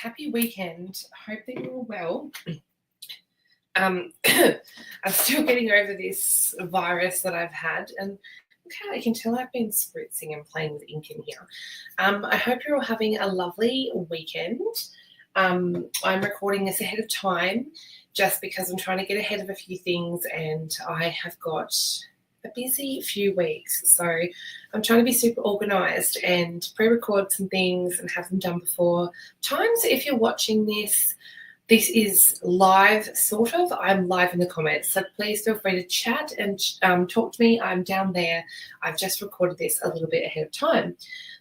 happy weekend. I hope that you're all well. I'm still getting over this virus that I've had, and okay, I can tell I've been spritzing and playing with ink in here. I hope you're all having a lovely weekend. I'm recording this ahead of time just because I'm trying to get ahead of a few things, and I have got a busy few weeks. So I'm trying to be super organised and pre-record some things and have them done before time. So if you're watching this, this is live, sort of. I'm live in the comments, so please feel free to chat and talk to me. I'm down there. I've just recorded this a little bit ahead of time.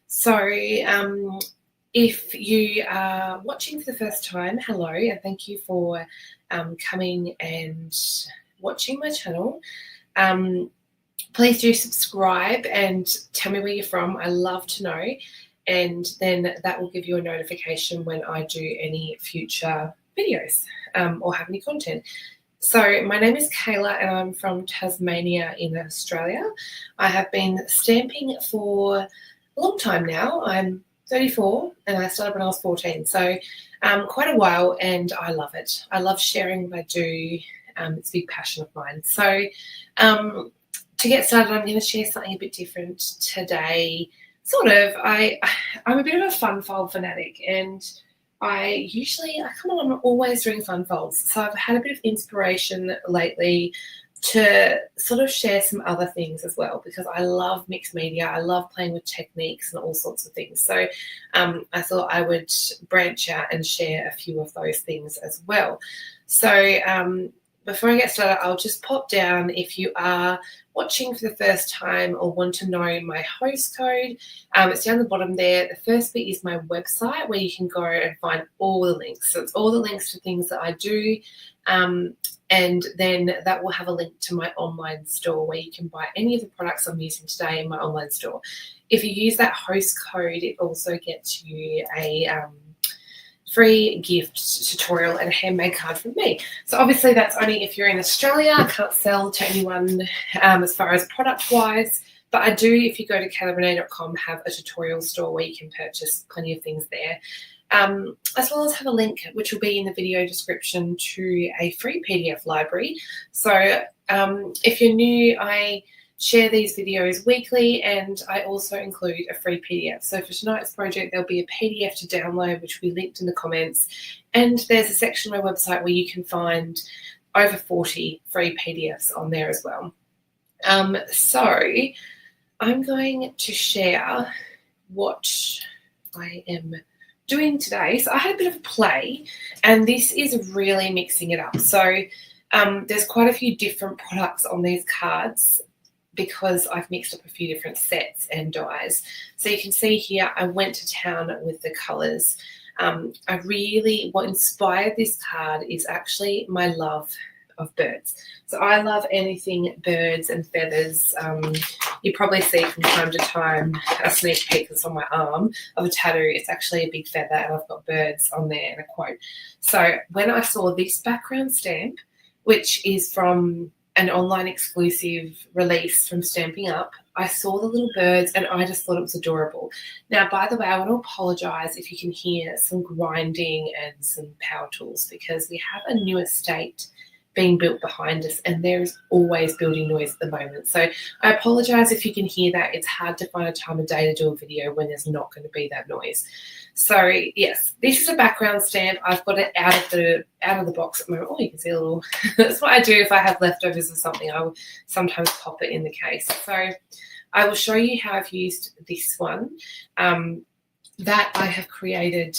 So if you are watching for the first time, hello, and thank you for coming and watching my channel. Please do subscribe and tell me where you're from. I love to know, and then that will give you a notification when I do any future videos or have any content. So my name is Kayla and I'm from Tasmania in Australia. I have been stamping for a long time now. I'm 34 and I started when I was 14, so quite a while, and I love it. I love sharing what I do. It's a big passion of mine. So to get started, I'm going to share something a bit different today. Sort of. I'm a bit of a fun fold fanatic, and I'm always doing fun folds. So I've had a bit of inspiration lately to sort of share some other things as well, because I love mixed media. I love playing with techniques and all sorts of things. So I thought I would branch out and share a few of those things as well. So before I get started, I'll just pop down, if you are watching for the first time or want to know my host code, it's down the bottom there. The first bit is my website where you can go and find all the links. So it's all the links to things that I do, and then that will have a link to my online store where you can buy any of the products I'm using today in my online store. If you use that host code, it also gets you a free gift tutorial and a handmade card from me. So obviously that's only if you're in Australia. I can't sell to anyone as far as product wise, but I do, if you go to kaylarenee.com, have a tutorial store where you can purchase plenty of things there, as well as have a link which will be in the video description to a free PDF library. So if you're new, I share these videos weekly, and I also include a free PDF. So for tonight's project, there'll be a PDF to download, which will be linked in the comments. And there's a section on my website where you can find over 40 free PDFs on there as well. So I'm going to share what I am doing today. So I had a bit of a play, and this is really mixing it up. So there's quite a few different products on these cards, because I've mixed up a few different sets and dies. So you can see here, I went to town with the colours. What inspired this card is actually my love of birds. So I love anything birds and feathers. You probably see from time to time a sneak peek that's on my arm of a tattoo. It's actually a big feather, and I've got birds on there and a quote. So when I saw this background stamp, which is from an online exclusive release from Stampin' Up, I saw the little birds and I just thought it was adorable. Now, by the way, I want to apologise if you can hear some grinding and some power tools, because we have a new estate being built behind us, and there is always building noise at the moment. So I apologise if you can hear that. It's hard to find a time of day to do a video when there's not going to be that noise. So yes, this is a background stamp. I've got it out of the box at the moment. Oh, you can see a little. That's what I do if I have leftovers or something. I will sometimes pop it in the case. So I will show you how I've used this one that I have created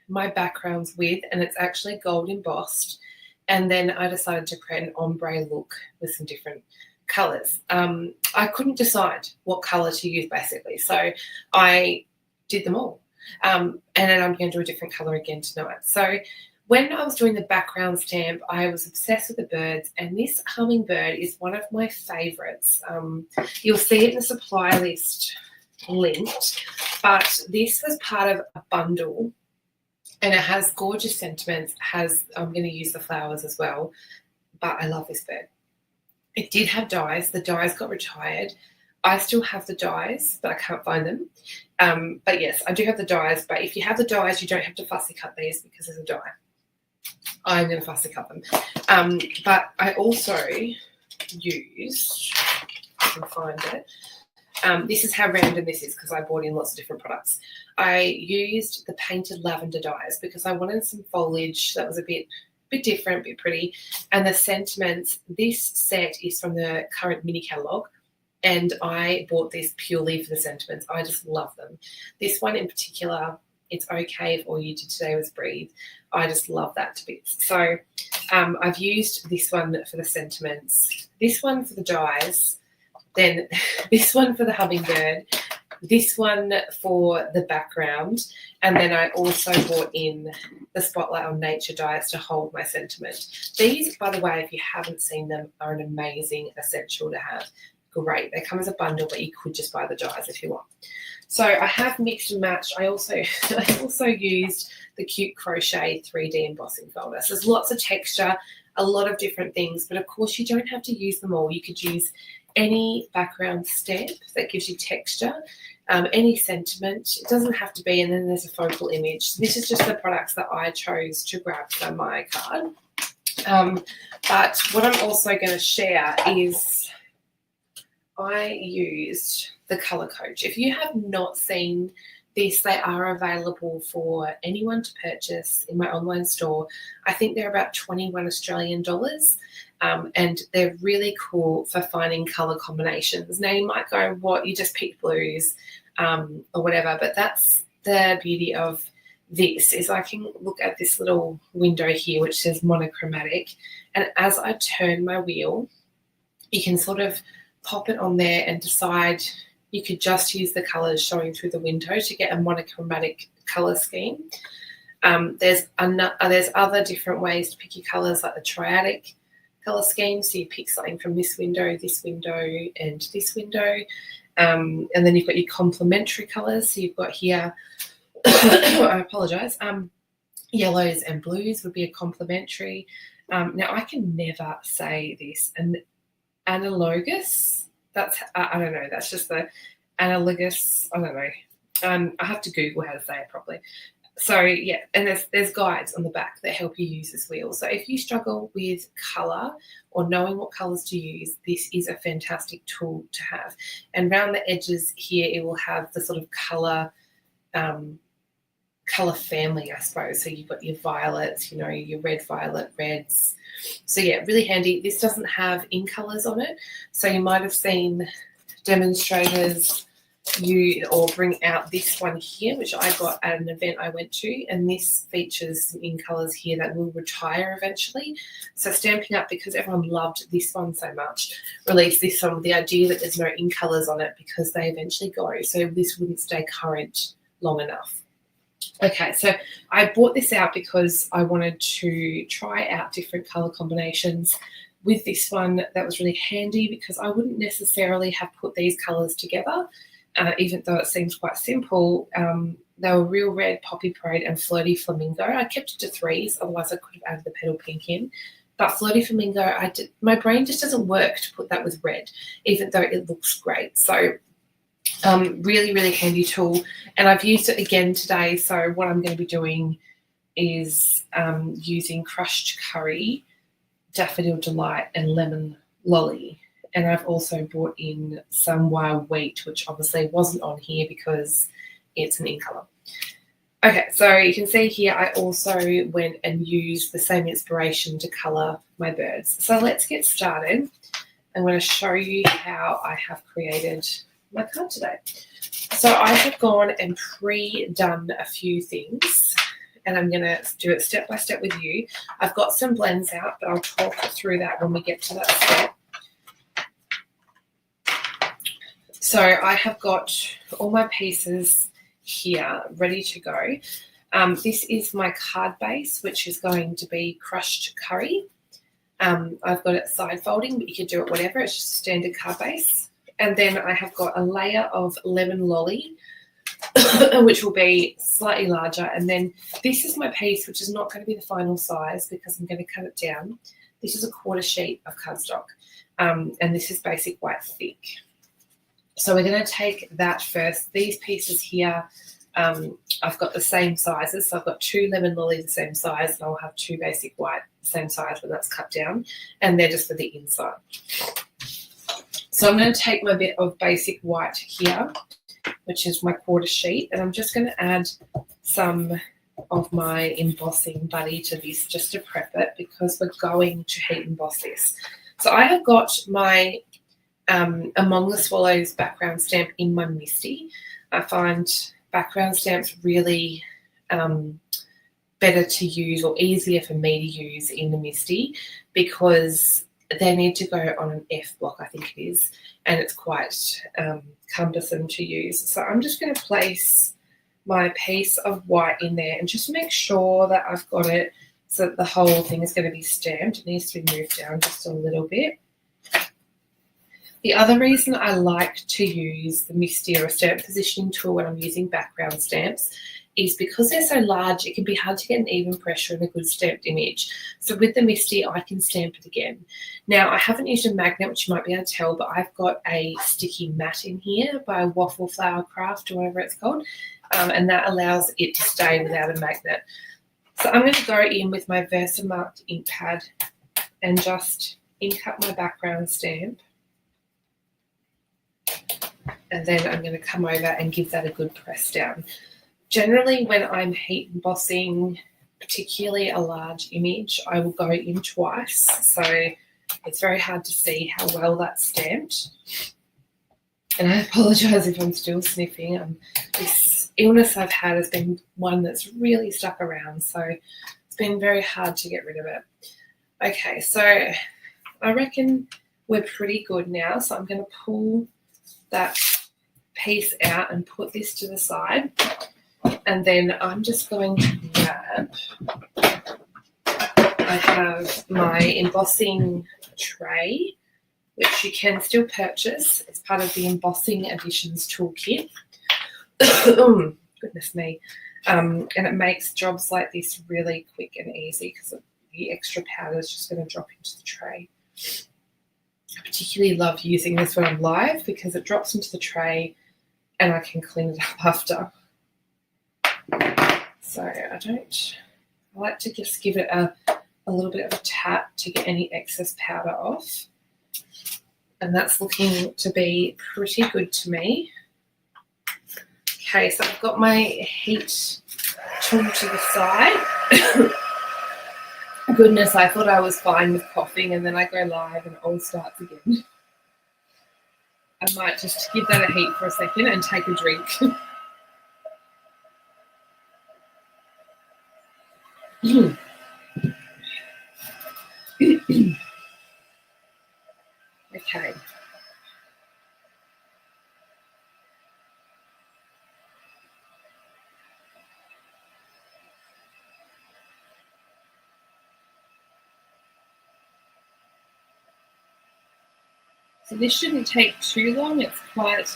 my backgrounds with, and it's actually gold embossed. And then I decided to create an ombre look with some different colours. I couldn't decide what colour to use, basically, so I did them all. And then I'm going to do a different colour again tonight. So when I was doing the background stamp, I was obsessed with the birds, and this hummingbird is one of my favourites. You'll see it in the supply list linked, but this was part of a bundle, and it has gorgeous sentiments. I'm going to use the flowers as well, but I love this bird. It did have dies. The dies got retired. I still have the dies, but I can't find them. But yes, I do have the dies. But if you have the dies, you don't have to fussy cut these because there's a die. I'm going to fussy cut them. But I also used, I can find it. This is how random this is because I bought in lots of different products. I used the painted lavender dies because I wanted some foliage that was a bit different, a bit pretty. And the sentiments, this set is from the current mini catalogue, and I bought this purely for the sentiments. I just love them. This one in particular, it's okay if all you did today was breathe. I just love that to bits. So I've used this one for the sentiments, this one for the dies, then this one for the hummingbird, this one for the background, and then I also bought in the Spotlight on Nature dies to hold my sentiment. These, by the way, if you haven't seen them, are an amazing essential to have. Great. They come as a bundle, but you could just buy the dies if you want. So I have mixed and matched. I also used the cute crochet 3D embossing folder. So there's lots of texture, a lot of different things, but of course you don't have to use them all. You could use any background stamp that gives you texture, any sentiment. It doesn't have to be, and then there's a focal image. This is just the products that I chose to grab for my card. But what I'm also going to share is I used the Colour Coach. If you have not seen this, they are available for anyone to purchase in my online store. I think they're about 21 Australian dollars. And they're really cool for finding colour combinations. Now, you might go, what, you just picked blues or whatever, but that's the beauty of this, is I can look at this little window here which says Monochromatic, and as I turn my wheel, you can sort of pop it on there and decide. You could just use the colours showing through the window to get a monochromatic colour scheme. There's other different ways to pick your colours, like the triadic colour scheme. So you pick something from this window, and this window. And then you've got your complementary colours. So you've got here, I apologise, yellows and blues would be a complementary. Now, I can never say this. And analogous, that's, I don't know, that's just the analogous, I don't know. I have to Google how to say it properly. So, yeah, and there's guides on the back that help you use this wheel. So if you struggle with colour or knowing what colours to use, this is a fantastic tool to have. And around the edges here, it will have the sort of colour family, I suppose. So you've got your violets, your red, violet, reds. So, yeah, really handy. This doesn't have in colours on it. So you might have seen demonstrators or bring out this one here, which I got at an event I went to, and this features some in colours here that will retire eventually. So Stampin' Up, because everyone loved this one so much, released this one with the idea that there's no in colours on it because they eventually go, so this wouldn't stay current long enough. Okay, so I bought this out because I wanted to try out different colour combinations. With this one, that was really handy because I wouldn't necessarily have put these colours together. Even though it seems quite simple. They were Real Red, Poppy Parade, and Flirty Flamingo. I kept it to 3s, otherwise I could have added the Petal Pink in. But Flirty Flamingo, my brain just doesn't work to put that with red, even though it looks great. So really, really handy tool. And I've used it again today. So what I'm going to be doing is using Crushed Curry, Daffodil Delight, and Lemon Lolly. And I've also brought in some Wild Wheat, which obviously wasn't on here because it's an in colour. Okay, so you can see here I also went and used the same inspiration to colour my birds. So let's get started. I'm going to show you how I have created my card today. So I have gone and pre-done a few things, and I'm going to do it step by step with you. I've got some blends out, but I'll talk through that when we get to that step. So I have got all my pieces here ready to go. This is my card base, which is going to be Crushed Curry. I've got it side folding, but you can do it whatever. It's just a standard card base. And then I have got a layer of Lemon Lolly, which will be slightly larger. And then this is my piece, which is not going to be the final size because I'm going to cut it down. This is a 1/4 sheet of cardstock, and this is basic white thick. So we're going to take that first. These pieces here, I've got the same sizes. So I've got 2 lemon lilies the same size, and I'll have 2 basic white same size when that's cut down, and they're just for the inside. So I'm going to take my bit of basic white here, which is my 1/4 sheet, and I'm just going to add some of my embossing buddy to this just to prep it, because we're going to heat emboss this. So I have got my Among the Swallows background stamp in my MISTI. I find background stamps really better to use, or easier for me to use in the MISTI, because they need to go on an F block, I think it is, and it's quite cumbersome to use. So I'm just going to place my piece of white in there and just make sure that I've got it so that the whole thing is going to be stamped. It needs to be moved down just a little bit. The other reason I like to use the MISTI or a stamp positioning tool when I'm using background stamps is because they're so large, it can be hard to get an even pressure and a good stamped image. So with the MISTI, I can stamp it again. Now, I haven't used a magnet, which you might be able to tell, but I've got a sticky mat in here by Waffle Flower Craft or whatever it's called, and that allows it to stay without a magnet. So I'm going to go in with my Versamarked ink pad and just ink up my background stamp. And then I'm going to come over and give that a good press down. Generally, when I'm heat embossing, particularly a large image, I will go in twice. So it's very hard to see how well that's stamped. And I apologise if I'm still sniffing. This illness I've had has been one that's really stuck around. So it's been very hard to get rid of it. Okay, so I reckon we're pretty good now. So I'm going to pull that piece out and put this to the side, and then I'm just going to grab, I have my embossing tray, which you can still purchase. It's part of the Embossing Additions toolkit. Goodness me. And it makes jobs like this really quick and easy, because the extra powder is just going to drop into the tray. I particularly love using this when I'm live, because it drops into the tray and I can clean it up after. So I like to just give it a little bit of a tap to get any excess powder off. And that's looking to be pretty good to me. Okay, so I've got my heat tool to the side. Goodness, I thought I was fine with coughing, and then I go live and it all starts again. I might just give that a heat for a second and take a drink. Okay. So this shouldn't take too long. It's quite,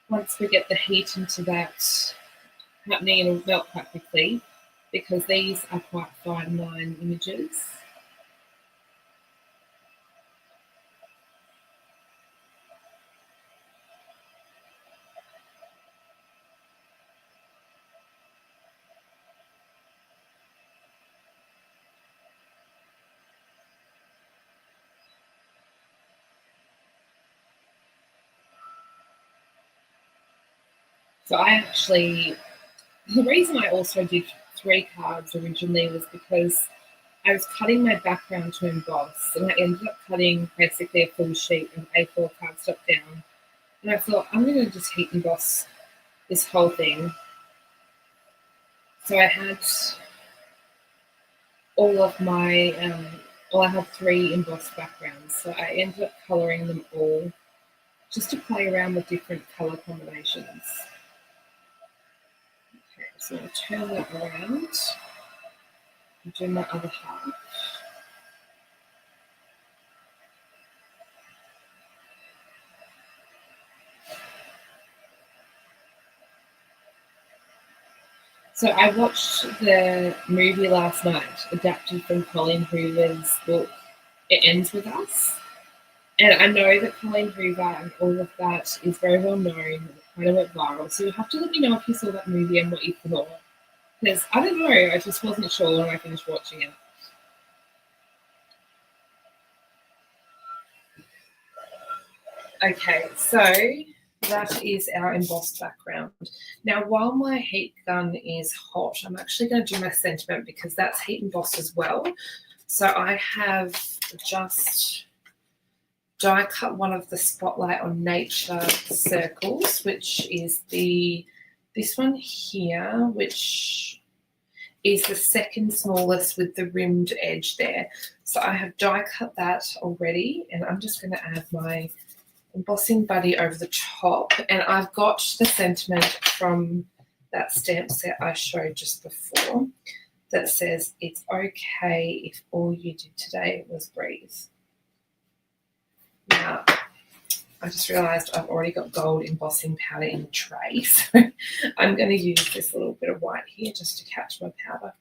once we get the heat into that happening, it'll melt quite quickly, because these are quite fine line images. So the reason I also did 3 cards originally was because I was cutting my background to emboss, and I ended up cutting basically a full sheet of A4 cardstock down. And I thought, I'm going to just heat emboss this whole thing. So I had all of my, I had 3 embossed backgrounds. So I ended up colouring them all just to play around with different colour combinations. Okay, so I'll turn that around and do my other half. So I watched the movie last night, adapted from Colin Hoover's book, It Ends With Us. And I know that Colleen Hoover and all of that is very well known and it kind of went viral. So you have to let me know if you saw that movie and what you thought. Because I don't know, I just wasn't sure when I finished watching it. Okay, so that is our embossed background. Now, while my heat gun is hot, I'm actually going to do my sentiment because that's heat embossed as well. So I have just die cut one of the Spotlight on Nature circles, which is this one here, which is the second smallest with the rimmed edge there. So I have die cut that already, and I'm just going to add my embossing buddy over the top. And I've got the sentiment from that stamp set I showed just before that says, "It's okay if all you did today was breathe." Now, I just realised I've already got gold embossing powder in the tray, so I'm going to use this little bit of white here just to catch my powder.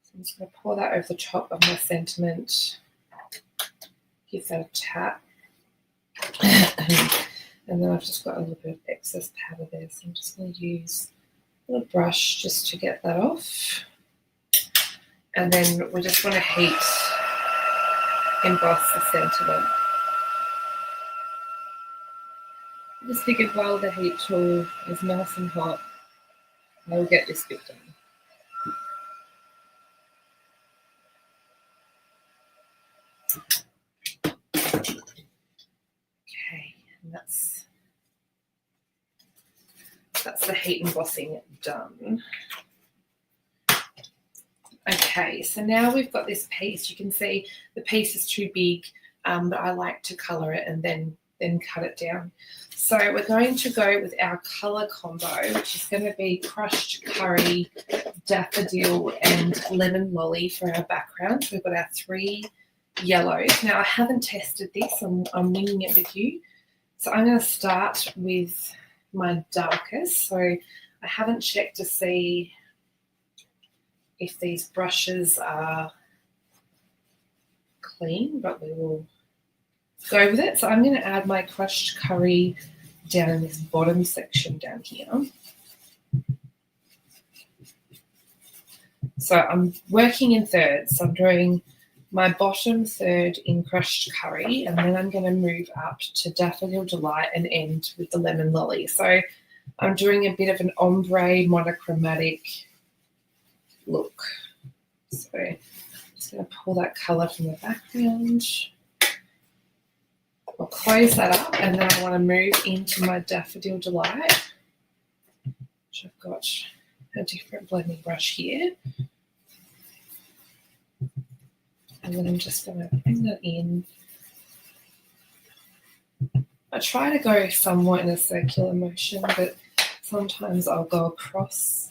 So I'm just going to pour that over the top of my sentiment, give that a tap, and then I've just got a little bit of excess powder there, so I'm just going to use a little brush just to get that off. And then we just want to heat emboss the sentiment. I just figured while the heat tool is nice and hot, I will get this bit done. Okay, and that's the heat embossing done. Okay, so now we've got this piece. You can see the piece is too big, but I like to colour it and then cut it down. So we're going to go with our colour combo, which is going to be crushed curry, daffodil, and lemon lolly for our background. So we've got our 3 yellows. Now, I haven't tested this. I'm winging it with you. So I'm going to start with my darkest. So I haven't checked to see if these brushes are clean, but we will go with it. So I'm going to add my crushed curry down in this bottom section down here. So I'm working in thirds. So I'm doing my bottom third in crushed curry, and then I'm going to move up to Daffodil Delight and end with the lemon lolly. So I'm doing a bit of an ombre monochromatic look. So I'm just going to pull that colour from the background. I'll close that up, and then I want to move into my Daffodil Delight, which I've got a different blending brush here. And then I'm just going to bring that in. I try to go somewhat in a circular motion, but sometimes I'll go across.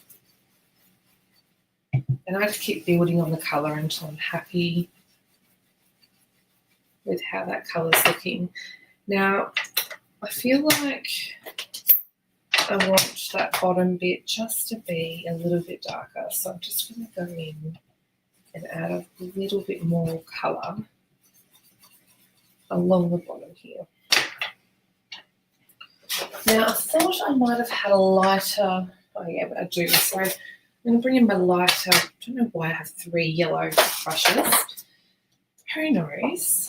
And I just keep building on the colour until I'm happy with how that colour's looking. Now, I feel like I want that bottom bit just to be a little bit darker. So I'm just going to go in and add a little bit more colour along the bottom here. Now, I thought I might have had a lighter, oh yeah, but I do. So I'm going to bring in my lighter, I don't know why I have 3 yellow brushes. Who knows?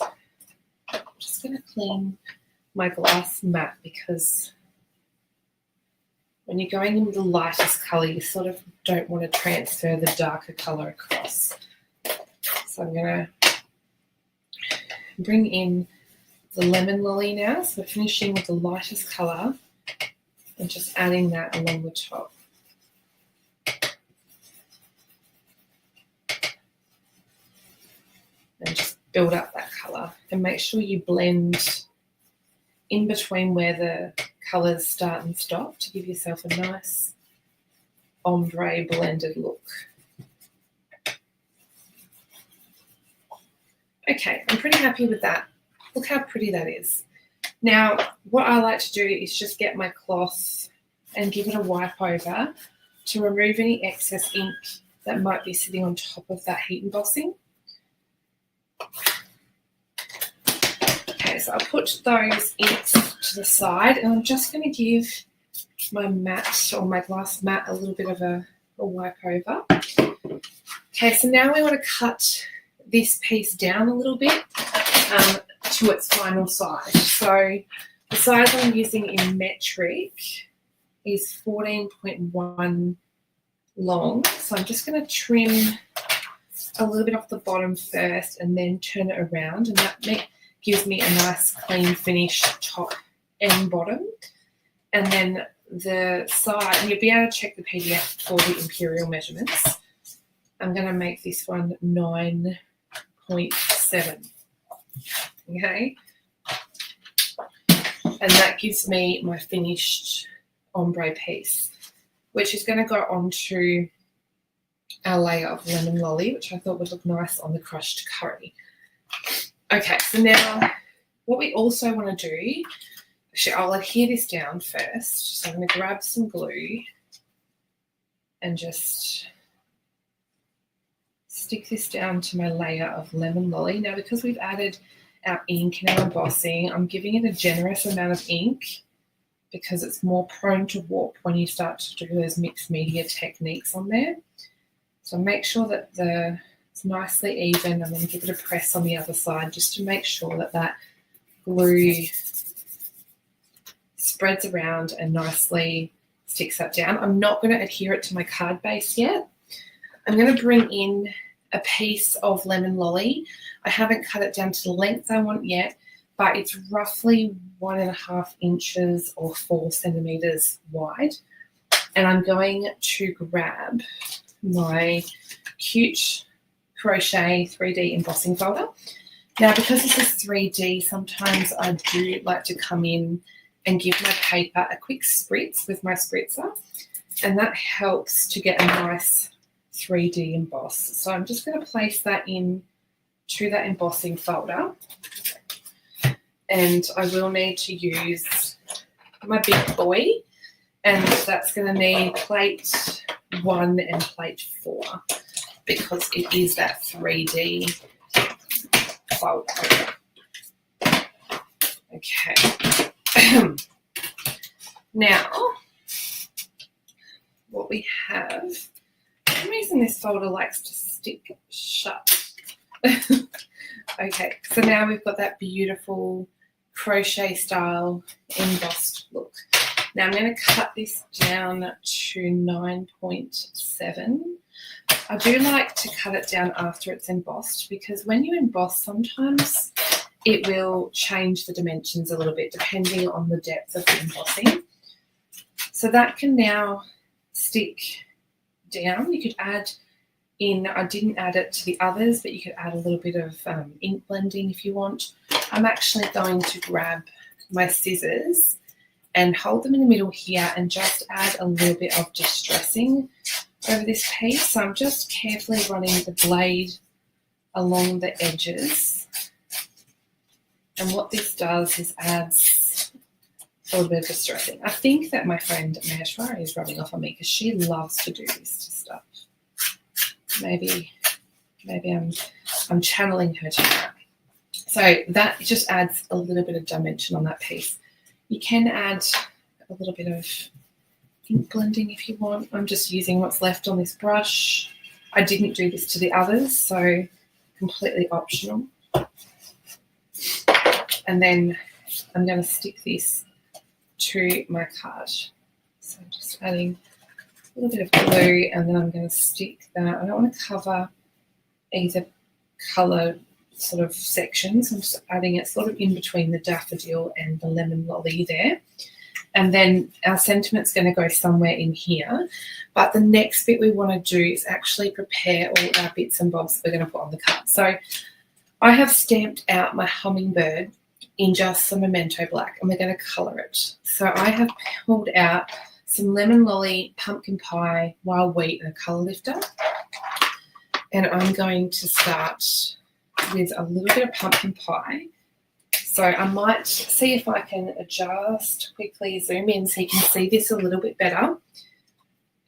I'm just going to clean my glass mat because when you're going in with the lightest colour, you sort of don't want to transfer the darker colour across. So I'm going to bring in the lemon lolly now. So we're finishing with the lightest colour and just adding that along the top. And just build up that colour and make sure you blend in between where the colours start and stop to give yourself a nice ombre blended look. Okay, I'm pretty happy with that. Look how pretty that is. Now, what I like to do is just get my cloth and give it a wipe over to remove any excess ink that might be sitting on top of that heat embossing. Okay, Okay, so I'll put those inks to the side, and I'm just going to give my mat or my glass mat a little bit of a wipe over. Okay, so now we want to cut this piece down a little bit to its final size. So the size I'm using in metric is 14.1 long. So I'm just going to trim a little bit off the bottom first and then turn it around, and that gives me a nice clean finish top and bottom. And then the side, and you'll be able to check the PDF for the imperial measurements. I'm going to make this one 9.7. Okay. And that gives me my finished ombre piece, which is going to go onto our layer of lemon lolly, which I thought would look nice on the crushed curry. Okay, so now what we also want to do, actually I'll adhere this down first. So I'm going to grab some glue and just stick this down to my layer of lemon lolly. Now, because we've added our ink and our embossing, I'm giving it a generous amount of ink because it's more prone to warp when you start to do those mixed media techniques on there. So make sure that it's nicely even, and then give it a press on the other side just to make sure that that glue spreads around and nicely sticks that down. I'm not going to adhere it to my card base yet. I'm going to bring in a piece of lemon lolly. I haven't cut it down to the length I want yet, but it's roughly 1.5 inches or 4 centimeters wide. And I'm going to grab my cute crochet 3D embossing folder. Now, because this is 3D, sometimes I do like to come in and give my paper a quick spritz with my spritzer, and that helps to get a nice 3D emboss. So I'm just going to place that in to that embossing folder, and I will need to use my big boy, and that's going to need plate 1 and plate 4 because it is that 3D folder. Okay. Now, what we have, for some reason this folder likes to stick shut. Okay, so now we've got that beautiful crochet style embossed look. Now I'm going to cut this down to 9.7. I do like to cut it down after it's embossed because when you emboss, sometimes it will change the dimensions a little bit depending on the depth of the embossing. So that can now stick down. You could add in, I didn't add it to the others, but you could add a little bit of ink blending if you want. I'm actually going to grab my scissors and hold them in the middle here and just add a little bit of distressing over this piece. So I'm just carefully running the blade along the edges. And what this does is adds a little bit of distressing. I think that my friend Meshwari is rubbing off on me because she loves to do this stuff. Maybe I'm channeling her tonight. So that just adds a little bit of dimension on that piece. You can add a little bit of ink blending if you want. I'm just using what's left on this brush. I didn't do this to the others, so completely optional. And then I'm going to stick this to my card. So I'm just adding a little bit of glue, and then I'm going to stick that. I don't want to cover either colour sort of sections. I'm just adding it sort of in between the daffodil and the lemon lolly there. And then our sentiment's going to go somewhere in here. But the next bit we want to do is actually prepare all our bits and bobs that we're going to put on the card. So I have stamped out my hummingbird in just some Memento Black, and we're going to colour it. So I have pulled out some lemon lolly, pumpkin pie, wild wheat, and a colour lifter. And I'm going to start with a little bit of pumpkin pie. So I might see if I can adjust, quickly zoom in so you can see this a little bit better.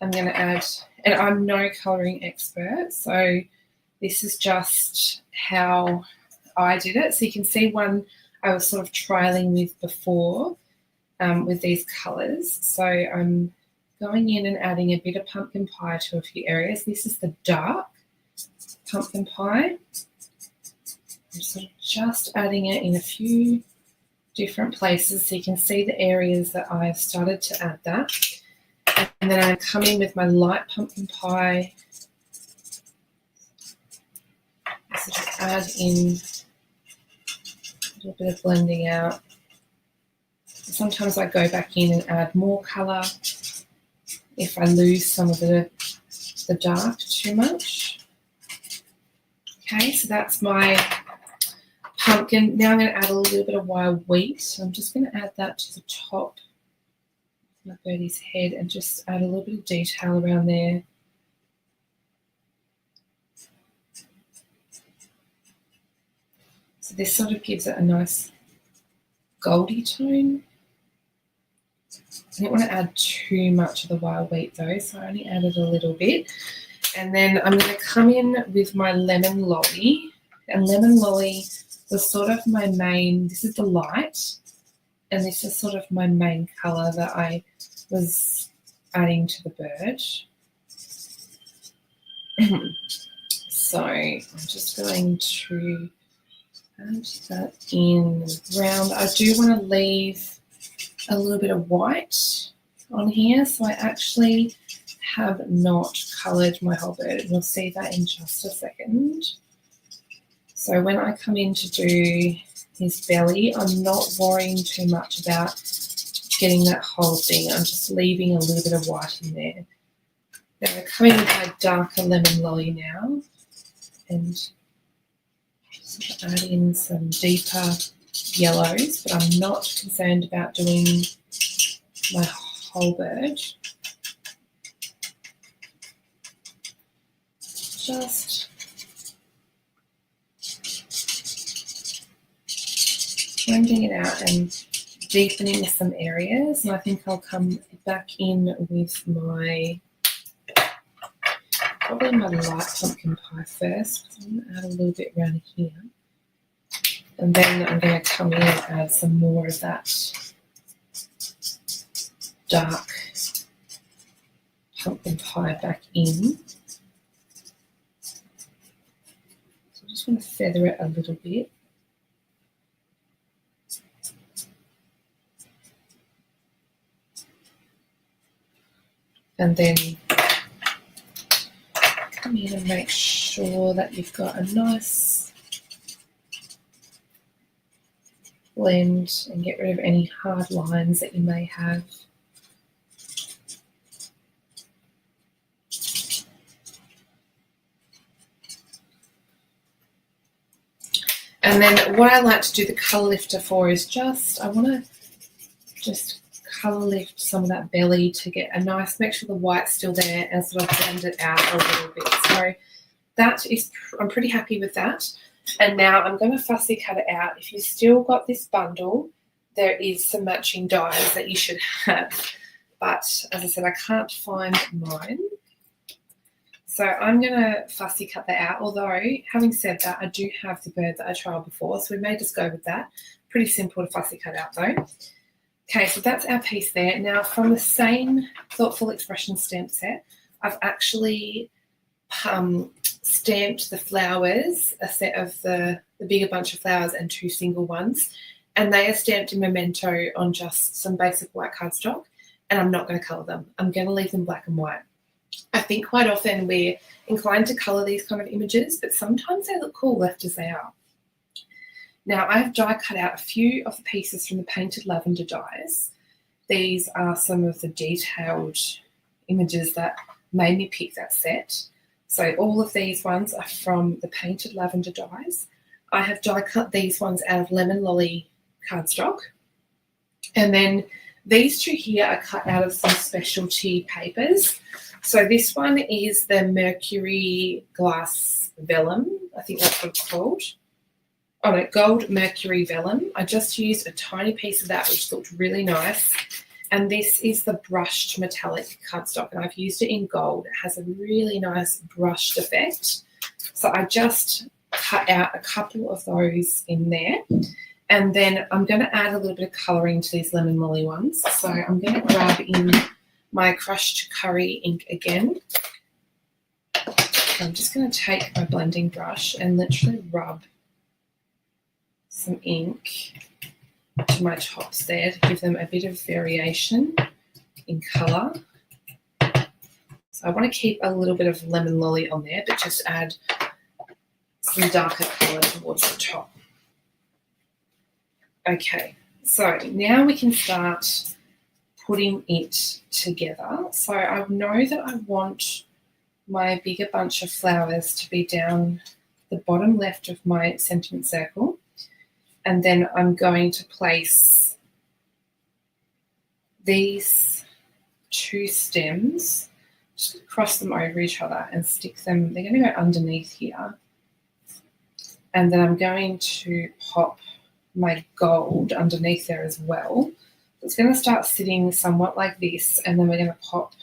I'm going to add, and I'm no colouring expert, so this is just how I did it. So you can see one, I was sort of trialing with before with these colours. So I'm going in and adding a bit of pumpkin pie to a few areas. This is the dark pumpkin pie. I'm sort of just adding it in a few different places so you can see the areas that I've started to add that. And then I come in with my light pumpkin pie. Sort of add in a little bit of blending out. Sometimes I go back in and add more colour if I lose some of the dark too much. Okay, so that's my pumpkin. Now I'm going to add a little bit of wild wheat. So I'm just going to add that to the top of my birdie's head and just add a little bit of detail around there. So this sort of gives it a nice goldy tone. I didn't want to add too much of the wild wheat though, so I only added a little bit. And then I'm going to come in with my lemon lolly. And lemon lolly was sort of my main, this is the light, and this is sort of my main colour that I was adding to the bird. So I'm just going to add that in round. I do want to leave a little bit of white on here, so I actually have not coloured my whole bird. We'll see that in just a second. So when I come in to do his belly, I'm not worrying too much about getting that whole thing. I'm just leaving a little bit of white in there. Now I'm coming with my darker lemon lolly now and just add in some deeper yellows, but I'm not concerned about doing my whole bird. Just blending it out and deepening some areas, and I think I'll come back in with my probably my light pumpkin pie first, because I'm going to add a little bit around here. And then I'm going to come in and add some more of that dark pumpkin pie back in. So I just want to feather it a little bit. And then come in and make sure that you've got a nice blend and get rid of any hard lines that you may have. And then what I like to do the colour lifter for is I want to just colour lift some of that belly to get a nice, make sure the white's still there and sort of blend it out a little bit. So that is, I'm pretty happy with that. And now I'm going to fussy cut it out. If you've still got this bundle, there is some matching dies that you should have. But as I said, I can't find mine. So I'm going to fussy cut that out. Although, having said that, I do have the bird that I trialled before, so we may just go with that. Pretty simple to fussy cut out though. Okay, so that's our piece there. Now from the same Thoughtful Expression stamp set, I've actually stamped the flowers, a set of the bigger bunch of flowers and 2 single ones, and they are stamped in memento on just some basic white cardstock, and I'm not going to colour them. I'm going to leave them black and white. I think quite often we're inclined to colour these kind of images, but sometimes they look cool left as they are. Now I have die cut out a few of the pieces from the Painted Lavender dies. These are some of the detailed images that made me pick that set. So all of these ones are from the Painted Lavender dies. I have die cut these ones out of Lemon Lolly cardstock. And then these 2 here are cut out of some specialty papers. So this one is the Mercury Glass Vellum. I think that's what it's called. Oh no, Gold Mercury Vellum. I just used a tiny piece of that, which looked really nice. And this is the brushed metallic cardstock, and I've used it in gold. It has a really nice brushed effect. So I just cut out a couple of those in there. And then I'm going to add a little bit of colouring to these lemon lolly ones. So I'm going to grab in my crushed curry ink again. I'm just going to take my blending brush and literally rub some ink to my tops there to give them a bit of variation in colour. So I want to keep a little bit of lemon lolly on there, but just add some darker colour towards the top. Okay, so now we can start putting it together. So I know that I want my bigger bunch of flowers to be down the bottom left of my sentiment circle. And then I'm going to place these two stems, just cross them over each other and stick them. They're going to go underneath here. And then I'm going to pop my gold underneath there as well. It's going to start sitting somewhat like this, and then we're going to pop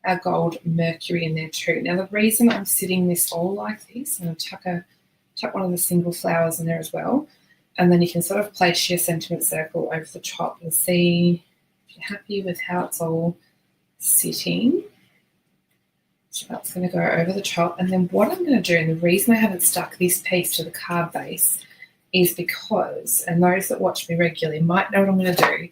our gold Mercury in there too. Now the reason I'm sitting this all like this, I'm going to tuck one of the single flowers in there as well, and then you can sort of place your sentiment circle over the top and see if you're happy with how it's all sitting. So that's going to go over the top. And then what I'm going to do, and the reason I haven't stuck this piece to the card base is because, and those that watch me regularly might know what I'm going to do,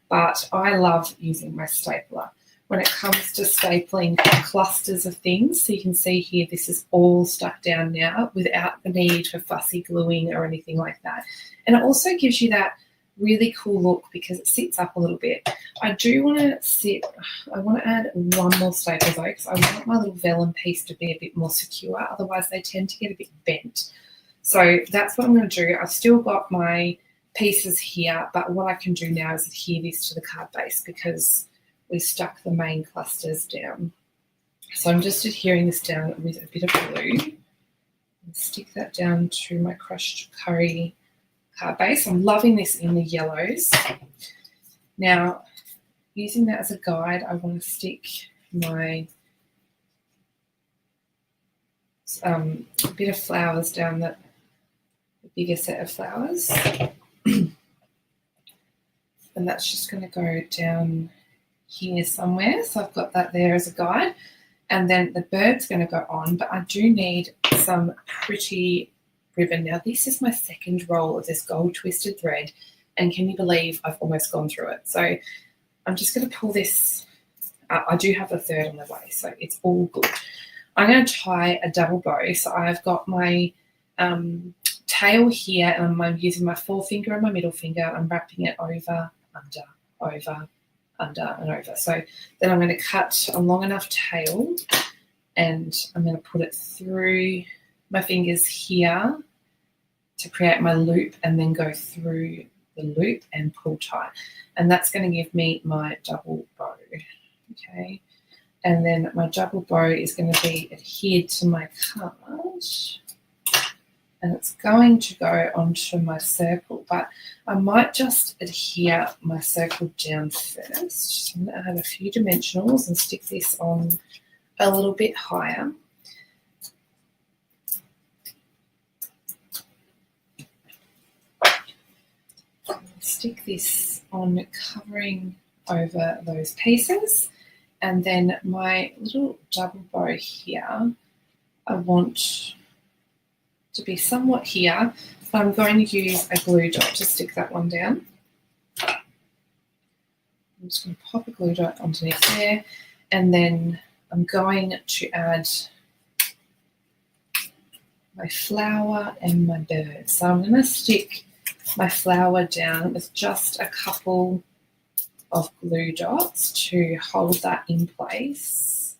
but I love using my stapler when it comes to stapling clusters of things. So you can see here, this is all stuck down now without the need for fussy gluing or anything like that. And it also gives you that really cool look because it sits up a little bit. I want to add one more staple though, because I want my little vellum piece to be a bit more secure. Otherwise they tend to get a bit bent. So that's what I'm going to do. I've still got my pieces here, but what I can do now is adhere this to the card base because we stuck the main clusters down. So I'm just adhering this down with a bit of glue and stick that down to my crushed curry card base. I'm loving this in the yellows. Now, using that as a guide, I want to stick my bit of flowers down the bigger set of flowers. And that's just going to go down here somewhere. So I've got that there as a guide. And then the bird's going to go on, but I do need some pretty ribbon. Now this is my second roll of this gold twisted thread, and can you believe I've almost gone through it? So I'm just going to pull this out. I do have a third on the way, so it's all good. I'm going to tie a double bow. So I've got my tail here, and I'm using my forefinger and my middle finger. I'm wrapping it over, under, over, under, and over. So then I'm going to cut a long enough tail, and I'm going to put it through my fingers here to create my loop, and then go through the loop and pull tight. And that's going to give me my double bow. Okay. And then my double bow is going to be adhered to my card, and it's going to go onto my circle, but I might just adhere my circle down first. So I'm going to add a few dimensionals and stick this on a little bit higher. Stick this on covering over those pieces. And then my little double bow here, I want to be somewhat here, but I'm going to use a glue dot to stick that one down. I'm just going to pop a glue dot underneath there, and then I'm going to add my flower and my bird. So I'm going to stick my flower down with just a couple of glue dots to hold that in place.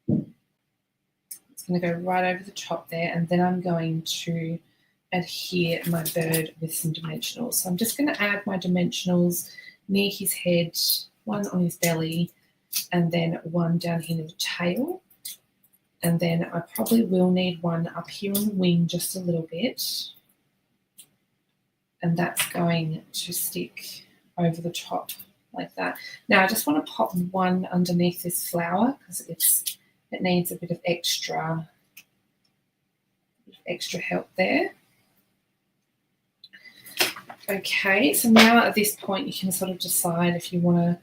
It's going to go right over the top there, and then I'm going to adhere my bird with some dimensionals. So I'm just going to add my dimensionals near his head, one on his belly, and then one down here near the tail. And then I probably will need one up here on the wing just a little bit. And that's going to stick over the top like that. Now I just want to pop one underneath this flower because it needs a bit of extra help there. Okay, so now at this point you can sort of decide if you want to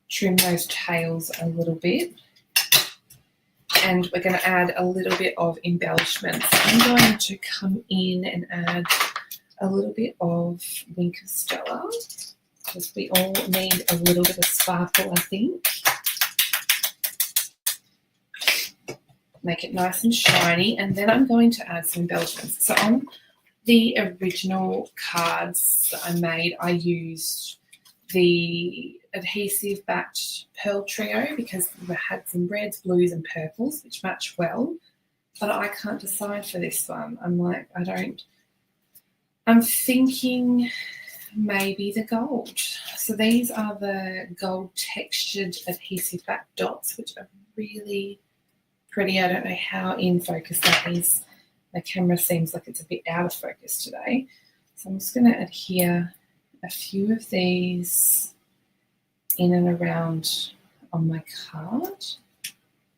trim those tails a little bit. And we're going to add a little bit of embellishments. I'm going to come in and add a little bit of Wink of Stella, because we all need a little bit of sparkle, I think. Make it nice and shiny, and then I'm going to add some embellishments. So on the original cards that I made, I used the adhesive backed pearl trio because we had some reds, blues and purples which match well, but I can't decide for this one. I'm thinking maybe the gold. So these are the gold textured adhesive backed dots, which are really pretty. I don't know how in focus that is. The camera seems like it's a bit out of focus today. So I'm just going to adhere a few of these in and around on my card.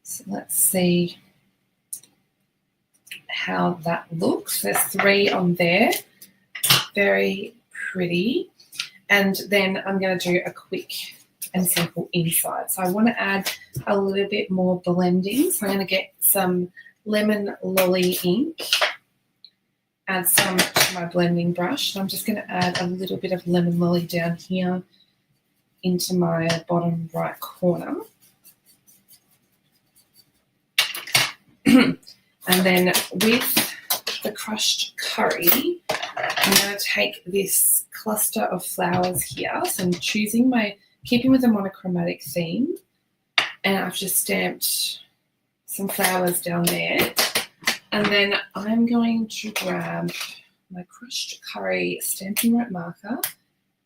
So let's see how that looks. There's 3 on there. Very pretty. And then I'm going to do a quick and simple inside. So I want to add a little bit more blending. So I'm going to get some Lemon Lolly ink, add some to my blending brush. And I'm just going to add a little bit of Lemon Lolly down here into my bottom right corner. And then with the crushed curry, I'm going to take this cluster of flowers here. So I'm keeping with the monochromatic theme, and I've just stamped some flowers down there. And then I'm going to grab my crushed curry Stampin' Right marker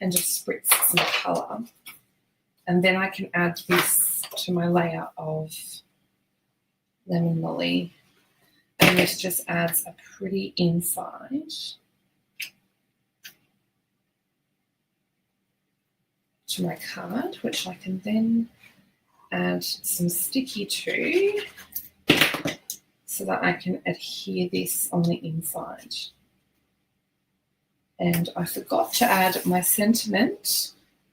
and just spritz some colour. And then I can add this to my layer of Lemon Lolly. And this just adds a pretty inside to my card, which I can then add some sticky to so that I can adhere this on the inside. And I forgot to add my sentiment.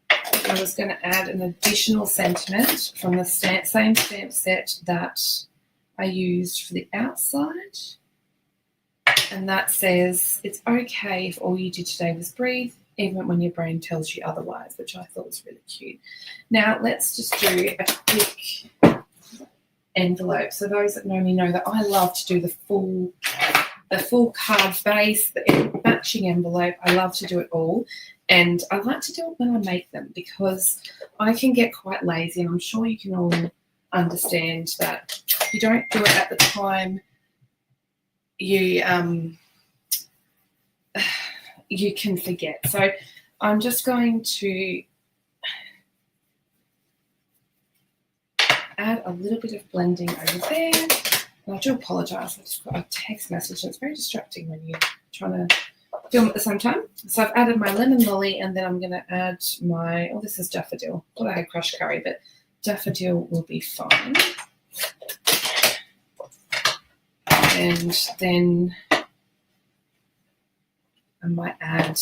I was going to add an additional sentiment from the same stamp set that I used for the outside. And that says, it's okay if all you did today was breathe, even when your brain tells you otherwise, which I thought was really cute. Now let's just do a quick envelope. So those that know me know that I love to do the full card base, the matching envelope. I love to do it all. And I like to do it when I make them because I can get quite lazy, and I'm sure you can all understand that if you don't do it at the time you can forget. So I'm just going to add a little bit of blending over there. And I do apologise, I just got a text message and it's very distracting when you're trying to film at the same time. So I've added my Lemon Lolly, and then I'm going to add my, this is Daffodil. I thought I had crushed curry, but Daffodil will be fine. And then I might add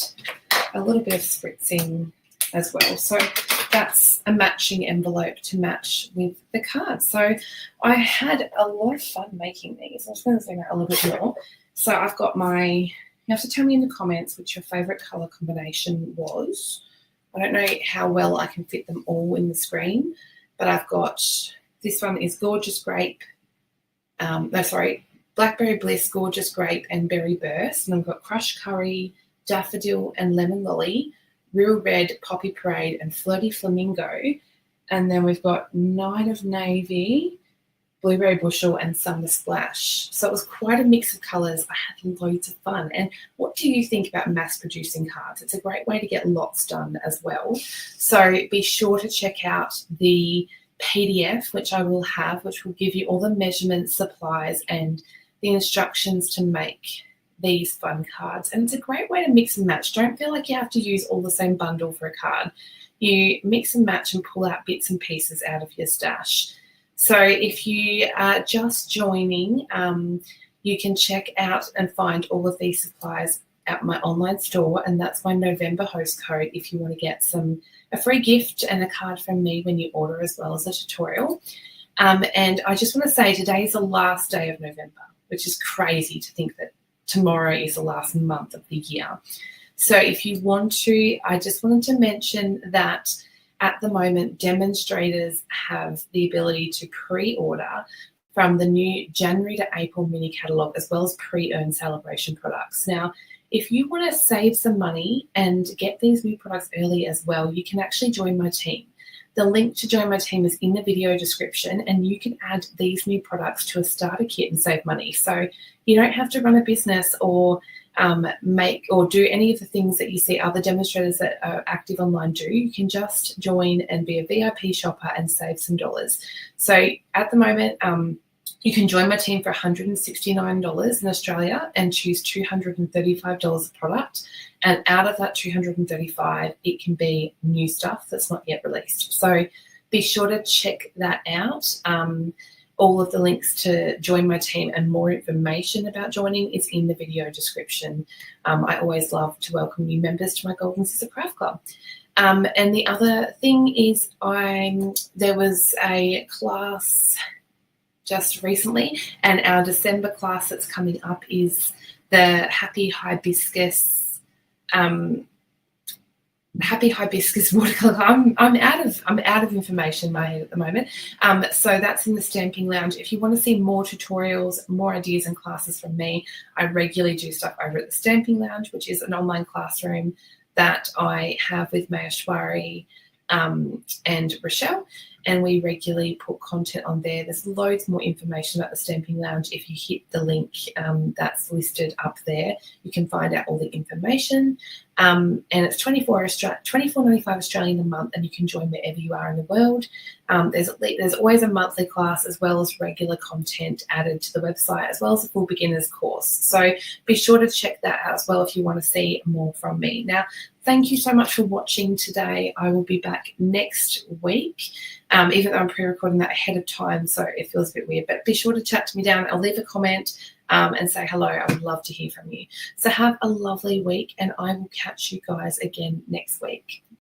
a little bit of spritzing as well. So that's a matching envelope to match with the card. So I had a lot of fun making these. I'm just going to zoom out a little bit more. So I've got you have to tell me in the comments which your favourite colour combination was. I don't know how well I can fit them all in the screen, but I've got, this one is Gorgeous Grape, Blackberry Bliss, Gorgeous Grape and Berry Burst. And I've got Crushed Curry, Daffodil and Lemon Lolly, Real Red, Poppy Parade and Flirty Flamingo. And then we've got Night of Navy, Blueberry Bushel and Summer Splash. So it was quite a mix of colours. I had loads of fun. And what do you think about mass producing cards? It's a great way to get lots done as well. So be sure to check out the PDF, which I will have, which will give you all the measurements, supplies and the instructions to make these fun cards. And it's a great way to mix and match. Don't feel like you have to use all the same bundle for a card. You mix and match and pull out bits and pieces out of your stash. So if you are just joining, you can check out and find all of these supplies at my online store, and that's my November host code if you want to get a free gift and a card from me when you order, as well as a tutorial. And I just want to say today is the last day of November, which is crazy to think that tomorrow is the last month of the year. So if you want to, I just wanted to mention that at the moment, demonstrators have the ability to pre-order from the new January to April mini catalogue, as well as pre-earn celebration products. Now, if you want to save some money and get these new products early as well, you can actually join my team. The link to join my team is in the video description, and you can add these new products to a starter kit and save money. So you don't have to run a business or make or do any of the things that you see other demonstrators that are active online do. You can just join and be a VIP shopper and save some dollars. So at the moment, you can join my team for $169 in Australia and choose $235 a product. And out of that $235, it can be new stuff that's not yet released. So be sure to check that out. All of the links to join my team and more information about joining is in the video description. I always love to welcome new members to my Golden Scissor Craft Club. And the other thing is there was a class just recently, and our December class that's coming up is the Happy Hibiscus watercolor. I'm out of information in my head at the moment. So that's in the Stamping Lounge. If you want to see more tutorials, more ideas and classes from me, I regularly do stuff over at the Stamping Lounge, which is an online classroom that I have with Maheshwari and Rochelle, and we regularly put content on there. There's loads more information about the Stamping Lounge. If you hit the link that's listed up there, you can find out all the information. And it's $24.95 Australian a month, and you can join wherever you are in the world. There's always a monthly class, as well as regular content added to the website, as well as a full beginner's course. So be sure to check that out as well if you want to see more from me. Now, thank you so much for watching today. I will be back next week, even though I'm pre-recording that ahead of time, so it feels a bit weird. But be sure to chat to me down. I'll leave a comment and say hello. I would love to hear from you. So have a lovely week, and I will catch you guys again next week.